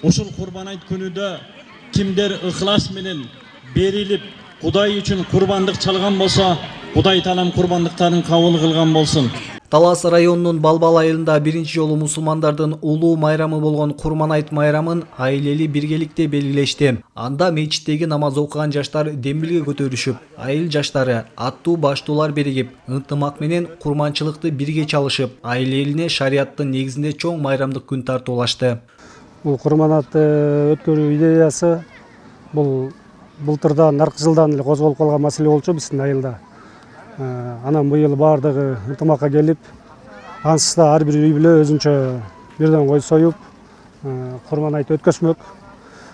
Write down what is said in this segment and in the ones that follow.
ошол Курбан айт күнүдө кимдер ыхлас менен берилип Кудай үчүн курбандык чалган болсо, Кудай Таалам курбандыктарын кабыл кылган болсун. Талас районунун Балбал айылында биринчи жолу мусулмандардын улуу майрамы болгон Курман айт майрамын айлели биргеликте белгилешти. Анда мечиттеги намаз окуган жаштар дембилге көтөрүшүп, айыл жаштары аттуу баштуулар биригип, ынтымак менен курманчылыкты бирге чалышып, айыл элине шариаттын негизинде чоң майрамдык күн тартуулашты. Бул Курман айтты өткөрүү идеясы бул былтырдан, аркы жылдан эле козголуп калган маселе болчу биздин айылда. Анан быйыл бардыгы ынтымакка келип, ансыз да ар бир үй бүлө өзүнчө бирден кой союп, Курман айт өткөзмөк.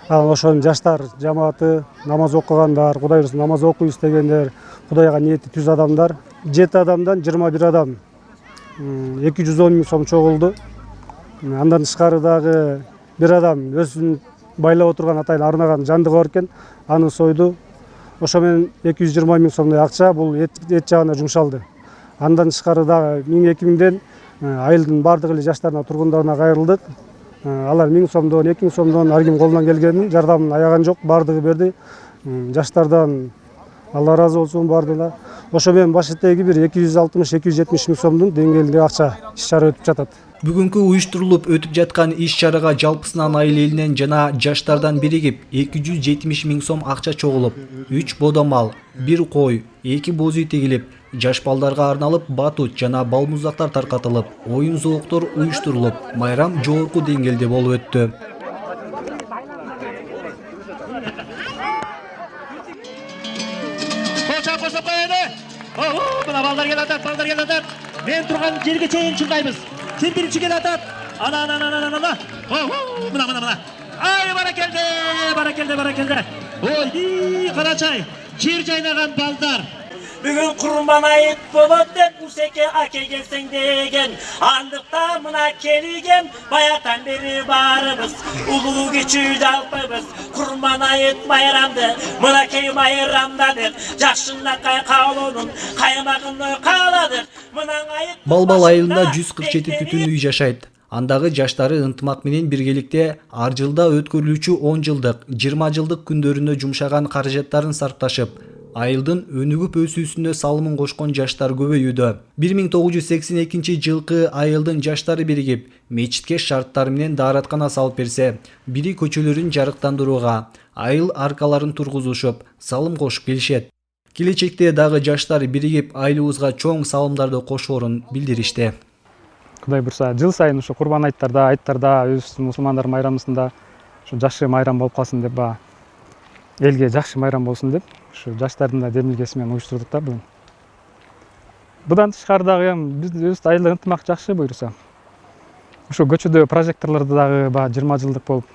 Анан ошонун жаштар жамааты, намаз окугандар, Кудай буйруса намаз окуйбуз дегендер, Кудайга ниети түз адамдар, 7 адамдан 21 адам 210 000 сом чогулду. Андан тышкары дагы бир адам өзүн байлап отурган атайын арнаган жандыгы бар экен, аны сойду. Ошо менен 220 000 сомдой акча бул эт жагына жумшалды. Андан тышкары дагы 1000-2000ден айылдын бардык эле жаштарына, тургундарына кайрылдык. Алар 1000 сомдон, 2000 сомдон ар ким колунан келгенин жардамын аяган жок, бардыгы берди. Жаштардан Алла разы болсун бардыгына. Ошо менен башкетеги бир 260-270 000 сомдун деңгээлинде акча иш-чара өтүп жатат. Бүгүнкү уюштурулуп өтүп жаткан иш-чарага жалпысынан айыл элинен жана жаштардан биригип 270 000 сом акча чогулуп, 3 бодомал, 1 кой, 2 боз үй тегилип, жаш балдарга арналып батут жана балмуздактар таркатылып, оюн зооктор уюштурулуп, майрам жогорку деңгээлде болуп өттү. Мына балдар келатат. Мен турган жерге чейин чуркайбыз. Ким биринчи келатат? Ана. Мына. Ай, баракелде. Ой, карачай. Жер жайнаган балдар. Бүгүн Курман айт болот деп Усеке аке келсең деген. Андыкта мына келген баяктан бери барыбыз. Улуу кичүү жалпыбыз. Курман айт майрамды мынакей майрамдадык. Жакшынакай каалоонун каймагын кааладык. Балбал айылында 147 түтүн үй жашайт. Андагы жаштары ынтымак менен биргеликте ар жылда өткөрүлүүчү 10 жылдык, 20 жылдык күндөрүнө жумшаган каражаттарын сарпташып, айылдын өнүгүп өсүүсүнө салымын кошкон жаштар көбөйүүдө. 1982 жылкы айылдын жаштары биригип, мечитке шарттар менен даараткана салып берсе, бири көчөлөрүн жарыктандырууга, айыл аркаларын тургузушуп, салым кошуп келишет. Келечекте дагы жаштар биригип айылыбызга чоң салымдарды кошоорун билдиришти. Кудай буйруса жыл сайын ушу Курбан айттарда өз мусулмандар майрамысында ушу жакшы майрам болуп калсын деп, элге жакшы майрам болсун деп, ушу жаштардын да демилгеси менен уюштурдук да бүгүн. Будан тышкары дагы биз өз айылда ынтымак жакшы буйруса. Ушу көчөдө прожекторлорду дагы 20 жылдык болуп,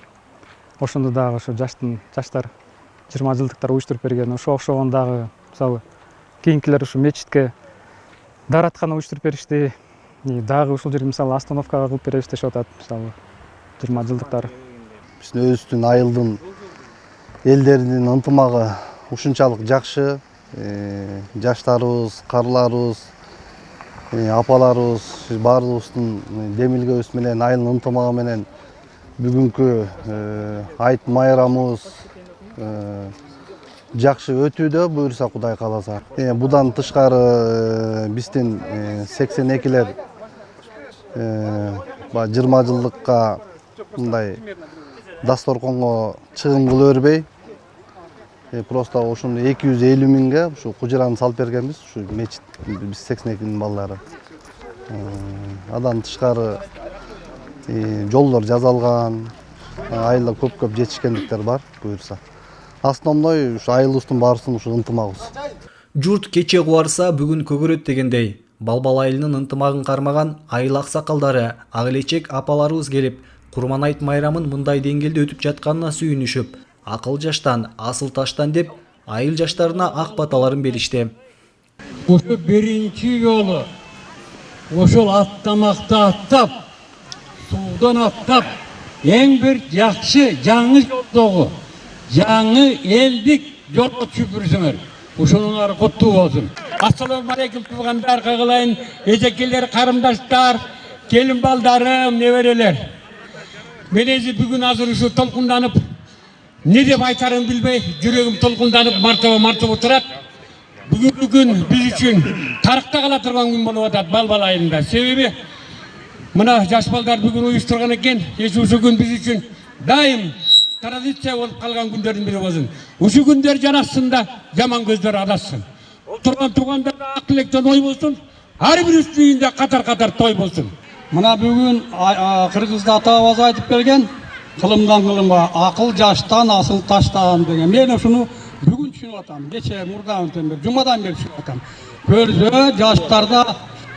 ошондо дагы ушу жаштар 20 жылдыктар уюштуруп берген. Ошо окшогон дагы мисалы кийинкилер ушу мечитке даараткана уюштуруп беришти. Дагы ушул жерге мисалы остановкага кылып беребиз дешип атат, мисалы 20 жылдыктар. Биздин өзүбүздүн айылдын элдеринин ынтымагы ушунчалык жакшы. Жаштарыбыз, карларыбыз, апаларыбыз баардыгыбыздын демилгебиз менен, айылдын ынтымагы менен бүгүнкү айт майрамыбыз жакшы өтүүдө, буйруса Кудай кааласа. Будан тышкары биздин 82лер 20 жылдыкка мындай дасторконго чыгым кыла бербей, просто ошондо 250 000ге ушу кужураны салып бергенбиз, ушу мечит биз 82нин балдары. Адан тышкары жолдор жазалган, айылда көп жетишкендиктер бар буйруса. Основной ушу айылыбыздын баарысынын ушу ынтымагыбыз. Журт кече кубарса бүгүн көгөрөт дегендей, Балбал айылынын ынтымагын кармаган айыл аксакалдары, ак элечек апаларыбыз келип, Курман айт майрамын мындай деңгээлде өтүп жатканына сүйүнүшүп, акыл жаштан, асыл таштан деп, айыл жаштарына ак баталарын беришти. Ошо биринчи жолу ошол аттамакты аттап, суудан аттап, эң бир жакшы жаңы жолдогу, жаңы элдик жолго түшүрүңөр. Ошонуңар коттуу болсун. Ассаламу алейкум туугандар, кагылайын, эжекелер, карымдаштар, келин балдарым, неберелер. Менези бүгін азыр ушу толкунданып, не деп айтарын билбей, жүрегім толкунданып мартaba турат. Бүгүнкү күн биз үчүн тарыхта кала турган күн болуп атат Балбал айында. Себеби мына жаш балдар бүгүн уюштурган экен, ушу күн биз үчүн дайым традиция болуп калган күндөрдүн бири болсун. Ушу күндөр жарашсын да, жаман көздөр адашсын. Отурган туугандарга ак тилектен ой болсун, ар бирибиздин үйүндө катар той болсун. Мына бүгін Кыргызда ата-бабамыз айтып келген, кылымдан кылымга акыл жаштан, асыл таштан деген. Мен ушуну бүгүн түшүнүп атам. Кече мурда жумадан бери түшүнүп атам. Көрсө жаштарда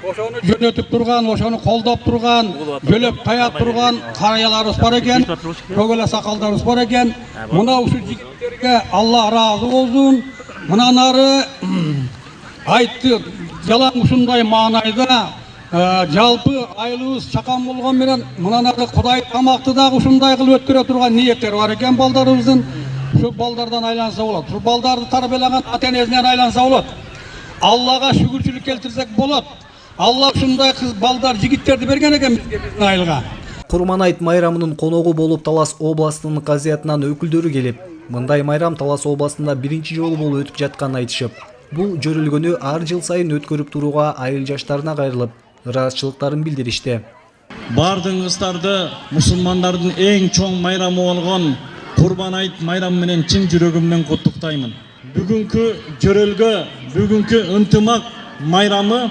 ошону жөнөтүп турган, ошону колдоп турган, жөлөп каяп турган караяларыбыз бар экен, көк эле сакалдарыбыз бар экен. Мына ушу жигиттерге Алла ыраазы болсун. Мындан ары айтты, жалаң ушундай маанайда жалпы айлыбыз чакан болгон менен мындан ары Кудай тамакты дагы ушундай кылып өткөрө турган ниеттер бар экен балдарыбыздын. Ушу балдардан айланса болот. Ушу балдарды тарбиялаган ата-энесинен айланса болот. Аллага шүгүрчүлүк келтирсек болот. Алла ушундай балдар, жигиттерди берген экен бизге, биздин айылга. Курманайт майрамынын коногу болуп Талас областынын казиятынан өкүлдөрү келип, мындай майрам Талас областында биринчи жолу болуп өтүп жатканын айтышып, бул жөрөлгөнү ар жыл сайын өткөрүп турууга айыл жаштарына кайрылып, ыраазычылыктарын билдиришти. Бардыгыңыздарды мусулмандардын эң чоң майрамы болгон Курбан айт майрамы менен чын жүрөгүмдөн куттуктаймын. Бүгүнкү жөрөлгө, бүгүнкү ынтымак майрамы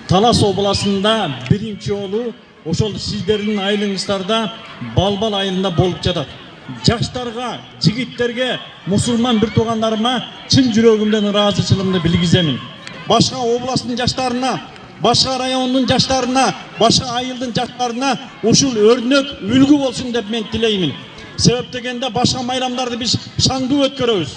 Талас областында биринчи жолу ошол сиздердин айылыңыздарда Балбал айылында болуп жатат. Жаштарга, жигиттерге, мусулман бир туугандарыма чын жүрөгүмдөн ыраазычылыгымды билгиземин. Башка областтын жаштарына, башка райондун жаштарына, башка айылдын жаштарына ушул өрнөк үлгү болсун деп мен тилеймин. Себеп дегенде башка майрамдарды биз шаңдуу өткөрөбүз.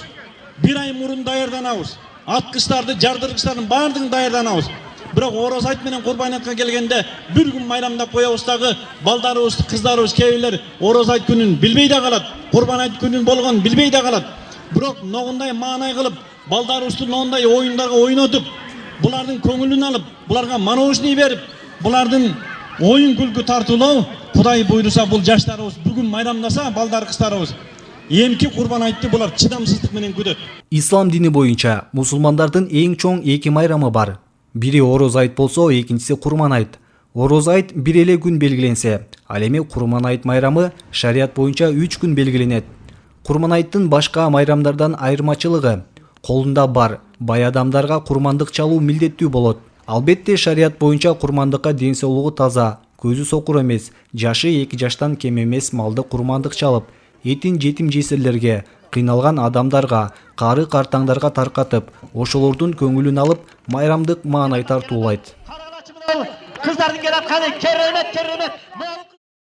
Бир ай мурун даярданабыз. Аткычтарды, жардыргычтардын баардыгын даярданабыз. Бирок Ороз айт менен Курбан айтка келгенде бир күн майрамдап коебуз дагы балдарыбыз, кыздарыбыз кээбилер Ороз айт күнүн билбей да калат. Курбан айт күнүн болгонун билбей да калат. Бирок ногундай маанай кылып, балдарыбызды ногундай оюндарга ойнотуп, булардын көңүлүн алып, буларга мороженое берип, булардын оюн күлкү тартуулоо, Кудай буйруса бул жаштарыбыз бүгүн майрамдаса, балдар кыздарыбыз эмки Курбан айтты булар чыдамсыздык менен күтөт. Ислам дини боюнча мусулмандардын эң чоң эки майрамы бар. Бири Ороз айт болсо, экинчиси Курман айт. Ороз айт бир эле күн белгиленсе, ал эми Курман айт майрамы шарият боюнча 3 күн белгиленет. Курман айттын башка майрамдардан айырмачылыгы колунда бар бай адамдарга курмандык чалуу милдеттүү болот. Албетте шарият боюнча курмандыкка ден соолугу таза, көзү сокур эмес, жашы 2 жаштан кем эмес малды курмандык чалып, этин жетим жесирлерге, кыйналган адамдарга, кары картаңдарга таркатып, ошолордун көңүлүн алып, майрамдык маанай тартуулайт. Кыздардын келатканы керемет.